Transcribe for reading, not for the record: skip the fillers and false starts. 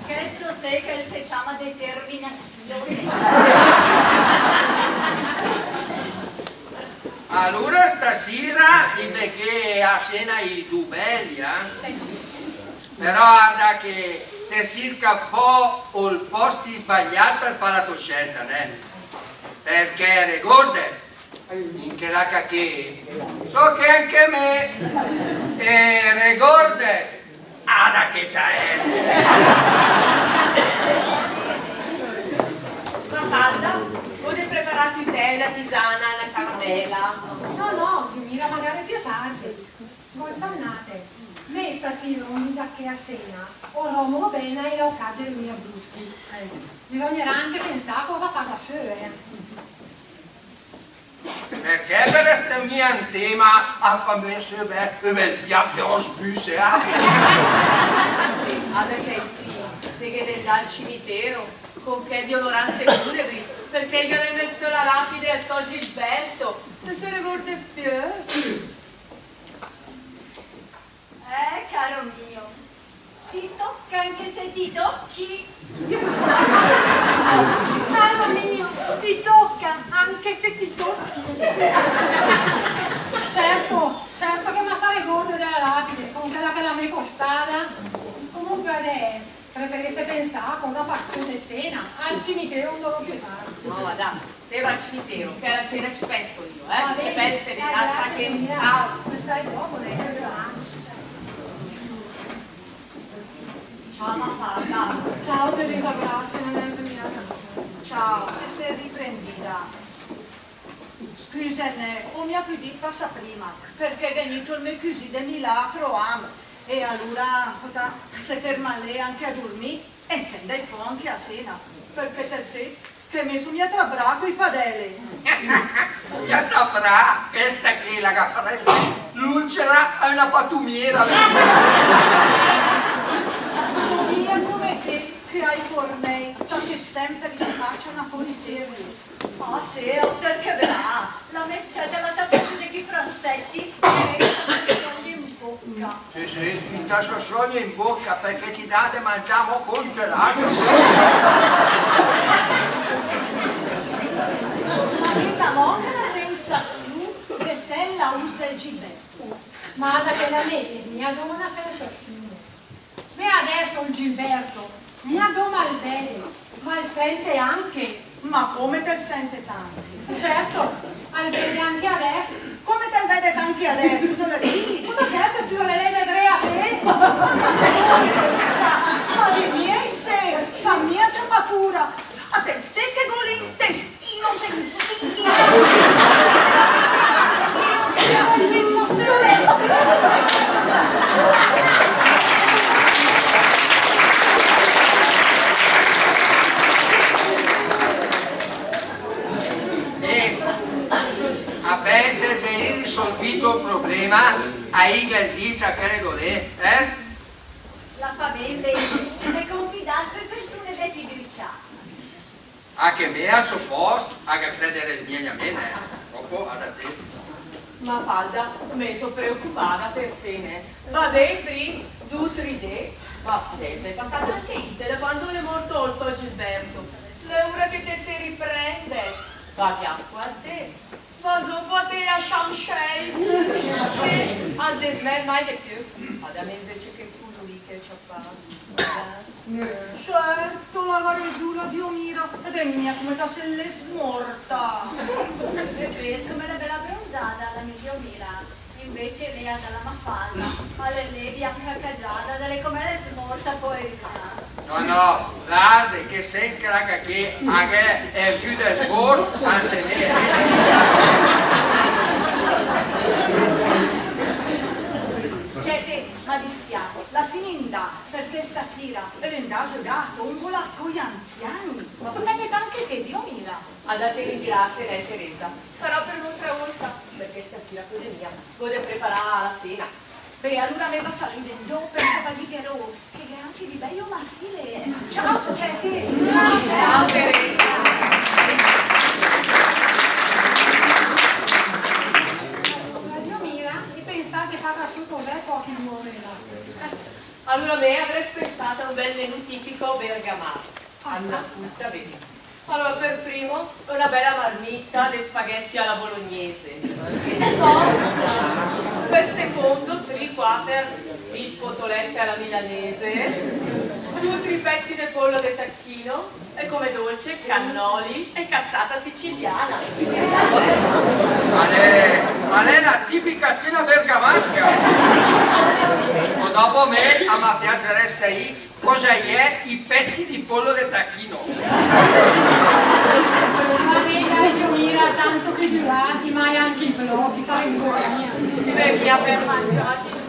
Questo sei che si chiama determinazione. Allora stasera che a cena i due belli, però guarda che te circa fo o il posto sbagliato per fare la tua scelta, né? Perché ricorda, in che la che so che anche me e ricorda ada che ta è. Mafalda, vuoi preparare il tè, una tisana, una caramella? No, Giumira, magari più tardi. Scoltannate. Me stasera non mi dà che a cena, o romulo bene e la occaggia le mie bruschi. Bisognerà anche pensare cosa fa da sé, Perché per questo mio tema a famiglia il piatto spuse, Ah, perché sì, te che devi andare al cimitero, con che di onoranze funebri, perché io ne ho messo la lapide al tuo Gilberto, te se ne ricorda più? Caro mio, ti tocca anche se ti tocchi. Caro mio, ti tocca anche se ti tocchi. Certo che mi sarei gordo della lapide, con quella che la mi è costata. Comunque adesso preferiste pensare a cosa faccio di cena, al cimitero un loro più tardi. No, ma dai, te va al cimitero, che alla cena ci penso io, Va che bene, pensi di casa che... Ciao, sai dopo, lei è Ciao Mafalda. Ciao Teresa, grazie, non è terminata. Ciao, che sei riprendita. Scusane, o mi ha più detto passa prima, perché è venuto il mio cugino di là a trovarmi. E allora si ferma lei anche a dormire e se ne fa anche a cena, perché te sai che mi sono tra braco i padelle. io t'avrà questa che la che farai lucera è una patumiera. Somiglia come te che hai fornei, ma si sempre risfacciano fuori serie. Ma sì, perché verrà? La mescetta la tapessa di chi fransetti e sogni in bocca. Sì, in tasso sogno in bocca perché ti date mangiamo congelato. Ma mica manca la sensazione che sei la us del Gilberto. Ma da che la media mi ha dato una sensazione. E adesso il Gilberto mi ha dato mal bene, ma il sente anche. Ma come te sente tanto? Certo, al vede anche adesso. Come te vedete anche adesso? Cosa le dici? Ma certo, scusa, le vedrei a te. Ma di miei se, fa mia c'è paura. A te sei che con l'intestino sensibile. Se hai risolvito il problema, hai che dice credo lei, La famiglia è confidasse per persone di fiducia. Anche me al suo posto, anche credere smiegna a me, dopo ad a te. Mafalda, mi sono preoccupata per te, ne? Va bene, pri, 2 3 idee. Ma te è passata anche ite da quando è morto il tuo Gilberto. L'ora che te si riprende. Va piacque a te. Ma dopo a te lasciamo scei. E al desmer mai di più. Ad a me invece che colui che ci ha fatto. Certo, la garesura Dio mira, ed è mia come ta se l'è smorta. Vedi come la bella bronzata la mia Dio mira. Invece lei ha dalla Mafalda, alle lei bianca cagiata, dalle come le smorta poi. No, guarda che sei craca che anche è più da sport, anzi Certe, ma dispiace, la sininda perché stasera è andato dato un vola con gli anziani. Ma vedete anche te, Dio mira. Ad a te ringrazio, Teresa. Sarà per un'altra volta, perché stasera con mia vuole preparare la cena. Beh, allora me va salire dopo perché va di che è anche di bello maschile. Ciao, Cete. Ciao, Teresa. Dio mira, e pensate che paga su cos'è pochi muore là. Allora me avrei pensato un bel del menù tipico bergamasco. Ascolta bene. Allora, per primo, una bella marmitta di spaghetti alla bolognese. E poi, per secondo, 3-4 cotolette alla milanese, 2 tripetti di pollo di tacchino e come dolce cannoli e cassata siciliana. Ma lei è la tipica cena bergamasca. O dopo me, a me piacerebbe sapere cosa è i petti di pollo di tacchino. Ma veda io mira tanto che giurati, ma anche i blocchi, sarebbe buoni. Ti vedi per mangiare,